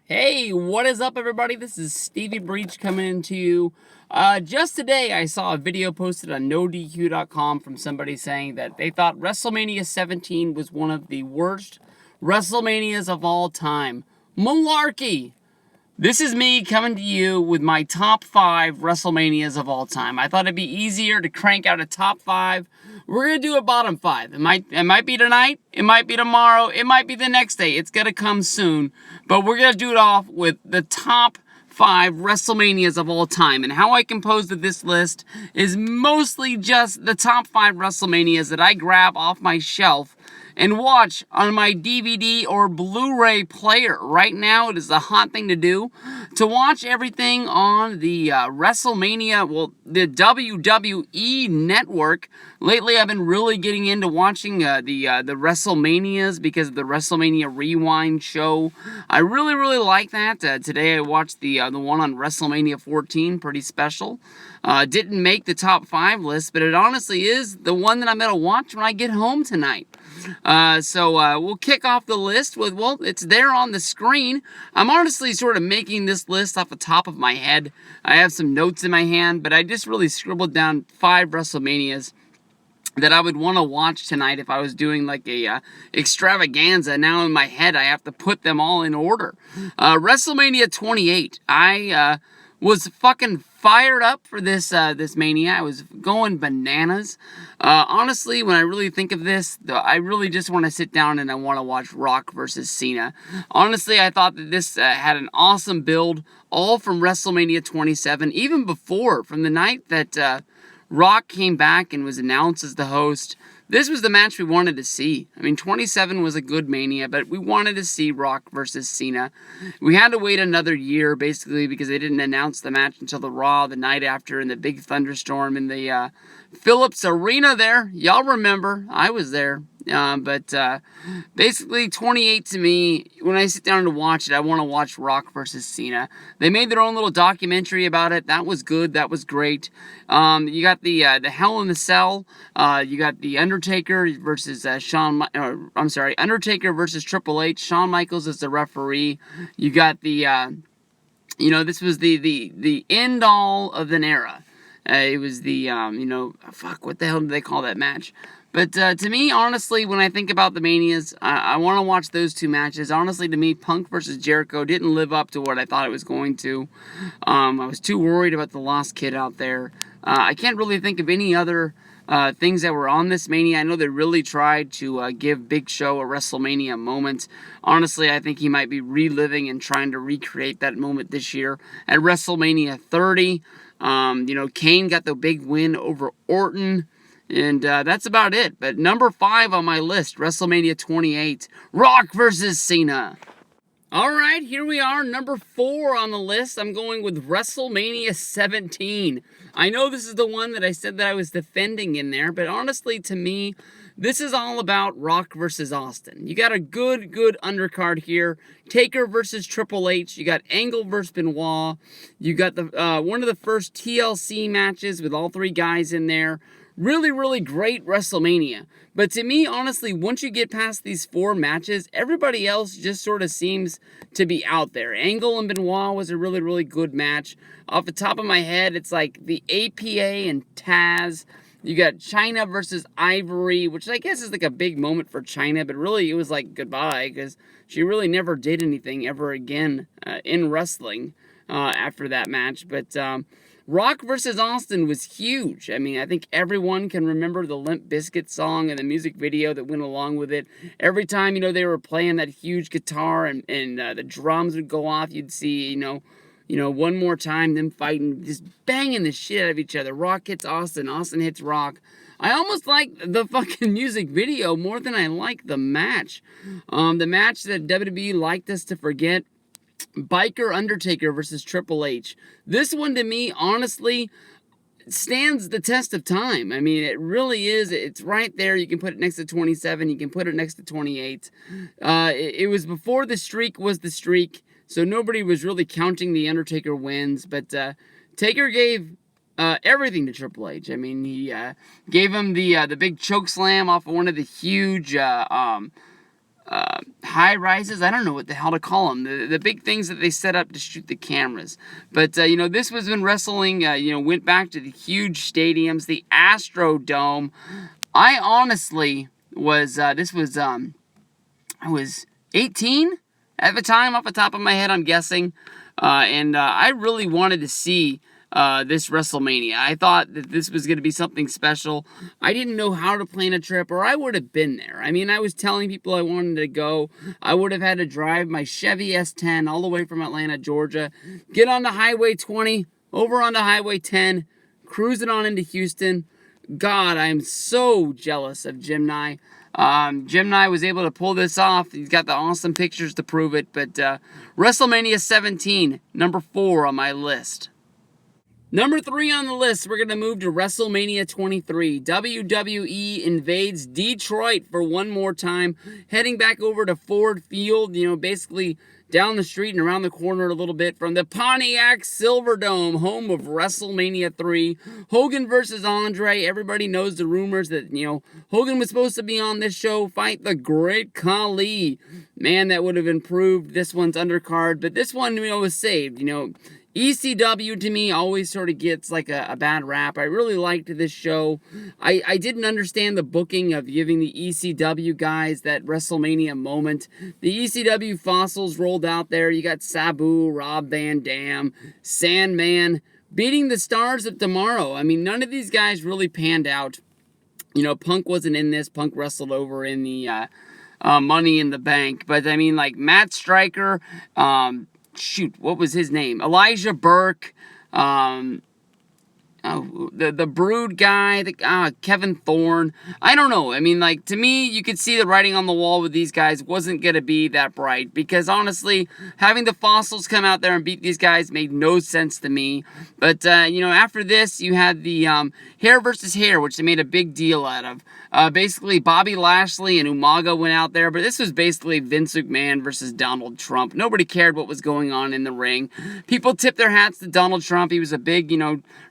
Hey, what is up, everybody? This is Stevie Breach coming to you. Just today, I saw a video posted on NoDQ.com from somebody saying that they thought WrestleMania 17 was one of the worst WrestleManias of all time. Malarkey! This is me coming to you with my top 5 WrestleManias of all time. I thought it'd be easier to crank out a top 5. We're gonna do a bottom 5. It might be tonight, it might be tomorrow, it might be the next day. It's gonna come soon. But we're gonna do it off with the top 5 WrestleManias of all time. And how I composed this list is mostly just the top 5 WrestleManias that I grab off my shelf and watch on my DVD or Blu-ray player. Right now, it is the hot thing to do. To watch everything on the WrestleMania, the WWE network. Lately, I've been really getting into watching the WrestleManias because of the WrestleMania Rewind show. I really like that. Today, I watched the one on WrestleMania 14, pretty special. Didn't make the top 5 list, but it honestly is the one that I'm going to watch when I get home tonight. So we'll kick off the list with, well, it's there on the screen. I'm honestly sort of making this list off the top of my head. I have some notes in my hand, but I just really scribbled down 5 WrestleManias that I would want to watch tonight if I was doing like a extravaganza. Now in my head, I have to put them all in order. WrestleMania 28. I was fucking fired up for this mania. I was going bananas. Honestly, when I really think of this, I really just want to sit down and I want to watch Rock versus Cena. Honestly, I thought that this had an awesome build, all from WrestleMania 27, even before, from the night that Rock came back and was announced as the host. This was the match we wanted to see. I mean, 27 was a good Mania, but we wanted to see Rock versus Cena. We had to wait another year, basically, because they didn't announce the match until the Raw the night after in the big thunderstorm in the Phillips Arena there. Y'all remember. I was there. But basically, 28 to me, when I sit down to watch it, I want to watch Rock versus Cena. They made their own little documentary about it. That was good. That was great. You got the Hell in the Cell. You got the Undertaker versus Undertaker versus Triple H. Shawn Michaels is the referee. You got the, this was the end all of an era. It was the, what the hell did they call that match? But to me, honestly, when I think about the Manias, I want to watch those 2 matches. Honestly, to me, Punk versus Jericho didn't live up to what I thought it was going to. I was too worried about the Lost Kid out there. I can't really think of any other things that were on this Mania. I know they really tried to give Big Show a WrestleMania moment. Honestly, I think he might be reliving and trying to recreate that moment this year at WrestleMania 30. Kane got the big win over Orton. And that's about it. But number 5 on my list, WrestleMania 28, Rock versus Cena. All right, here we are, number 4 on the list. I'm going with WrestleMania 17. I know this is the one that I said that I was defending in there, but honestly, to me, this is all about Rock versus Austin. You got a good undercard here. Taker versus Triple H. You got Angle versus Benoit. You got the one of the first TLC matches with all 3 guys in there. Really great WrestleMania. But to me, honestly, once you get past these 4 matches, everybody else just sort of seems to be out there. Angle and Benoit was a really good match. Off the top of my head, it's like the APA and Taz. You got Chyna versus Ivory, which I guess is like a big moment for Chyna, but really it was like goodbye because she really never did anything ever again in wrestling after that match. But Rock versus Austin was huge. I mean, I think everyone can remember the Limp Bizkit song and the music video that went along with it. Every time, they were playing that huge guitar and the drums would go off, you'd see, one more time them fighting, just banging the shit out of each other. Rock hits Austin, Austin hits Rock. I almost like the fucking music video more than I like the match. The match that WWE liked us to forget, Biker Undertaker versus Triple H. This one, to me, honestly, stands the test of time. I mean, it really is. It's right there. You can put it next to 27. You can put it next to 28. It was before the streak was the streak, so nobody was really counting the Undertaker wins. But Taker gave everything to Triple H. I mean, he gave him the big choke slam off of one of the huge high rises. I don't know what the hell to call them. The big things that they set up to shoot the cameras. But this was when wrestling went back to the huge stadiums, the Astrodome. I honestly was I was 18 at the time, off the top of my head, I'm guessing, and I really wanted to see this WrestleMania. I thought that this was going to be something special. I didn't know how to plan a trip, or I would have been there. I mean, I was telling people I wanted to go. I would have had to drive my Chevy S10 all the way from Atlanta, Georgia, get on the Highway 20, over on the Highway 10, cruising on into Houston. God, I'm so jealous of Jim Nye. Jim Nye was able to pull this off. He's got the awesome pictures to prove it. But WrestleMania 17, number 4 on my list. Number 3 on the list, we're going to move to WrestleMania 23. WWE invades Detroit for one more time, heading back over to Ford Field, basically down the street and around the corner a little bit from the Pontiac Silverdome, home of WrestleMania 3. Hogan versus Andre. Everybody knows the rumors that, Hogan was supposed to be on this show, fight the Great Khali. Man, that would have improved this one's undercard, but this one, was saved, ECW to me always sort of gets like a bad rap. I really liked this show. I didn't understand the booking of giving the ECW guys that WrestleMania moment. The ECW fossils rolled out there. You got Sabu, Rob Van Dam, Sandman, beating the Stars of Tomorrow. I mean, none of these guys really panned out. Punk wasn't in this. Punk wrestled over in the Money in the Bank. But, I mean, like Matt Stryker, what was his name? Elijah Burke, the Brood guy, Kevin Thorne. I don't know. I mean, like, to me, you could see the writing on the wall with these guys wasn't going to be that bright. Because, honestly, having the fossils come out there and beat these guys made no sense to me. But, after this, you had the hair versus hair, which they made a big deal out of. Basically, Bobby Lashley and Umaga went out there, but this was basically Vince McMahon versus Donald Trump. Nobody cared what was going on in the ring. People tipped their hats to Donald Trump. He was a big,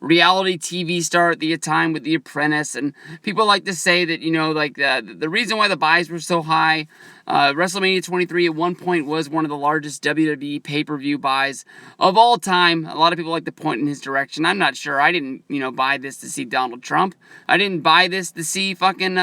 reality TV star at the time with The Apprentice, and people like to say that, the reason why the buys were so high, WrestleMania 23 at one point was one of the largest WWE pay-per-view buys of all time. A lot of people like to point in his direction. I'm not sure. I didn't, buy this to see Donald Trump. I didn't buy this to see fucking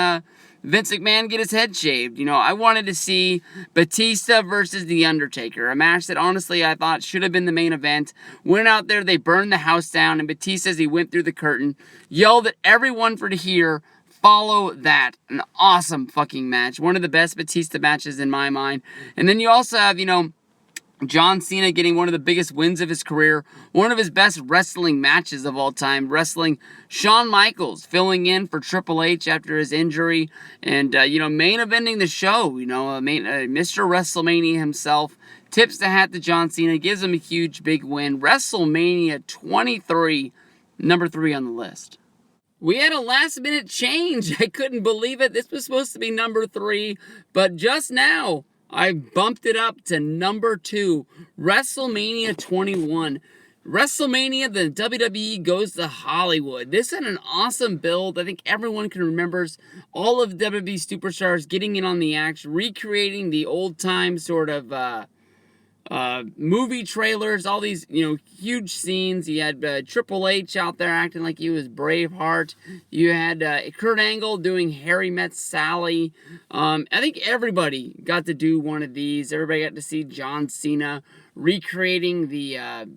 Vince McMahon get his head shaved. I wanted to see Batista versus The Undertaker, a match that honestly I thought should have been the main event. Went out there, they burned the house down, and Batista, as he went through the curtain, yelled at everyone for to hear, "Follow that." An awesome fucking match. One of the best Batista matches in my mind. And then you also have, John Cena getting one of the biggest wins of his career, one of his best wrestling matches of all time, wrestling Shawn Michaels, filling in for Triple H after his injury, and, main eventing the show, Mr. WrestleMania himself, tips the hat to John Cena, gives him a huge big win. WrestleMania 23, number 3 on the list. We had a last minute change. I couldn't believe it. This was supposed to be number 3, but just now, I bumped it up to number 2, WrestleMania 21. WrestleMania, the WWE goes to Hollywood. This had an awesome build. I think everyone can remember all of WWE superstars getting in on the action, recreating the old time sort of movie trailers, all these, huge scenes. You had Triple H out there acting like he was Braveheart. You had Kurt Angle doing Harry Met Sally. I think everybody got to do one of these. Everybody got to see John Cena recreating the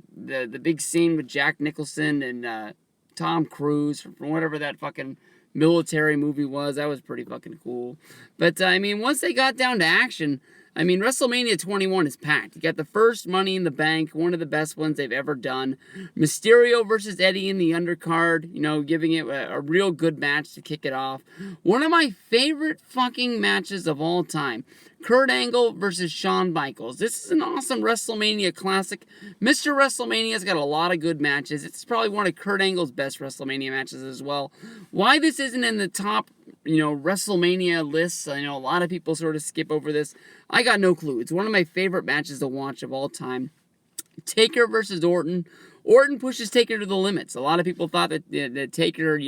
big scene with Jack Nicholson and Tom Cruise from whatever that fucking military movie was. That was pretty fucking cool. But, once they got down to action, WrestleMania 21 is packed. You got the first Money in the Bank, one of the best ones they've ever done. Mysterio versus Eddie in the undercard, giving it a real good match to kick it off. One of my favorite fucking matches of all time. Kurt Angle versus Shawn Michaels. This is an awesome WrestleMania classic. Mr. WrestleMania's got a lot of good matches. It's probably one of Kurt Angle's best WrestleMania matches as well. Why this isn't in the top, WrestleMania lists, I know a lot of people sort of skip over this. I got no clue. It's one of my favorite matches to watch of all time. Taker versus Orton. Orton pushes Taker to the limits. A lot of people thought that Taker,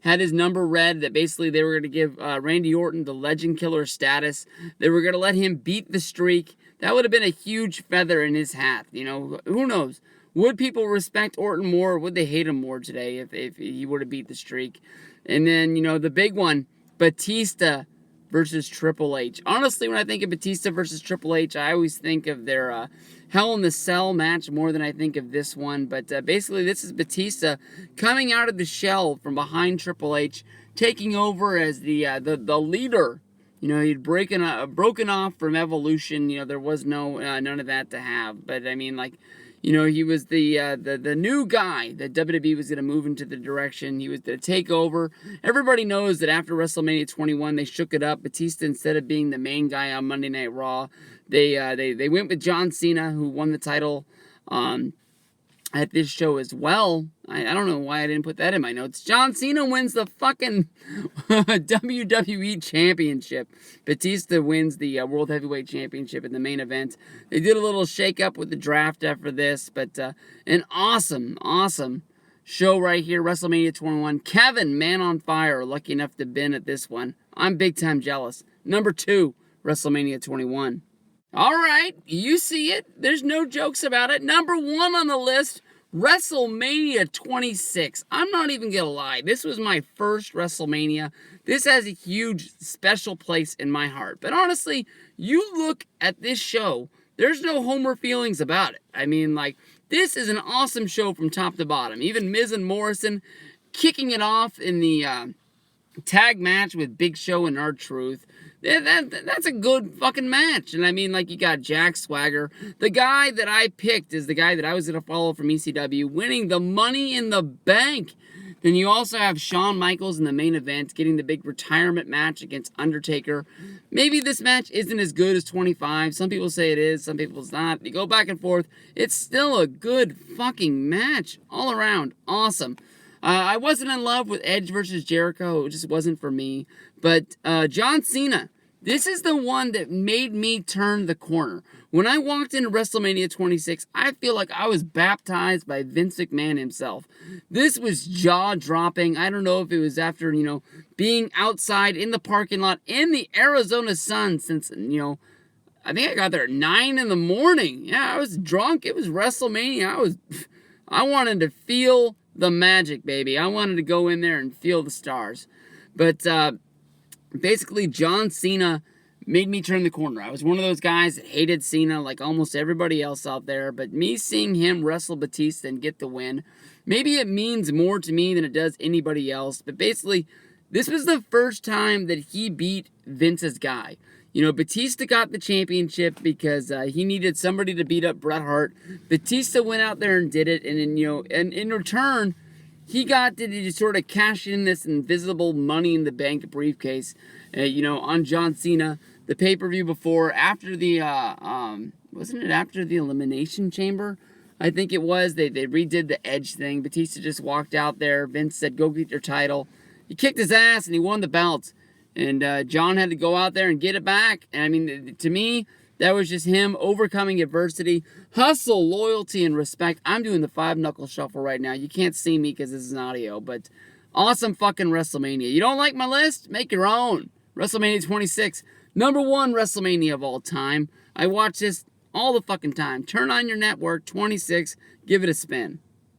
had his number read, that basically they were going to give Randy Orton the legend killer status. They were going to let him beat the streak. That would have been a huge feather in his hat. Who knows? Would people respect Orton more, or would they hate him more today if he would have beat the streak? And then, the big one, Batista versus Triple H. Honestly, when I think of Batista versus Triple H, I always think of their Hell in the Cell match more than I think of this one. But basically, this is Batista coming out of the shell from behind Triple H, taking over as the leader. He'd broken off from Evolution. There was none of that to have. But I mean, he was the new guy that WWE was going to move into the direction. He was to take over. Everybody knows that after WrestleMania 21, they shook it up. Batista, instead of being the main guy on Monday Night Raw, they went with John Cena, who won the title at this show as well. I don't know why I didn't put that in my notes. John Cena wins the fucking WWE Championship. Batista wins the World Heavyweight Championship in the main event. They did a little shake-up with the draft after this, but an awesome show right here, WrestleMania 21. Kevin, Man on Fire, lucky enough to been at this one. I'm big time jealous. Number 2, WrestleMania 21. All right, you see it. There's no jokes about it. Number 1 on the list, WrestleMania 26. I'm not even going to lie. This was my first WrestleMania. This has a huge special place in my heart. But honestly, you look at this show, there's no Homer feelings about it. I mean, this is an awesome show from top to bottom. Even Miz and Morrison kicking it off in the tag match with Big Show and R-Truth. That's a good fucking match. And I mean, you got Jack Swagger. The guy that I picked is the guy that I was going to follow from ECW, winning the Money in the Bank. Then you also have Shawn Michaels in the main event, getting the big retirement match against Undertaker. Maybe this match isn't as good as 25. Some people say it is, some people it's not. You go back and forth. It's still a good fucking match. All around. Awesome. I wasn't in love with Edge versus Jericho. It just wasn't for me. But John Cena, this is the one that made me turn the corner. When I walked into WrestleMania 26, I feel like I was baptized by Vince McMahon himself. This was jaw-dropping. I don't know if it was after, being outside in the parking lot in the Arizona sun since, I think I got there at 9 in the morning. Yeah, I was drunk. It was WrestleMania. I wanted to feel the magic, baby. I wanted to go in there and feel the stars. But basically, John Cena made me turn the corner. I was one of those guys that hated Cena like almost everybody else out there. But me seeing him wrestle Batista and get the win, maybe it means more to me than it does anybody else. But basically, this was the first time that he beat Vince's guy. Batista got the championship because he needed somebody to beat up Bret Hart. Batista went out there and did it, and then, and in return, he got to sort of cash in this invisible Money in the Bank briefcase, on John Cena. The pay-per-view before, after the, wasn't it after the Elimination Chamber? I think it was. They redid the Edge thing. Batista just walked out there. Vince said, go get your title. He kicked his ass, and he won the belt. And John had to go out there and get it back. And I mean, to me, that was just him overcoming adversity, hustle, loyalty, and respect. I'm doing the 5-knuckle shuffle right now. You can't see me because this is an audio, but awesome fucking WrestleMania. You don't like my list? Make your own. WrestleMania 26, number 1 WrestleMania of all time. I watch this all the fucking time. Turn on your network, 26, give it a spin.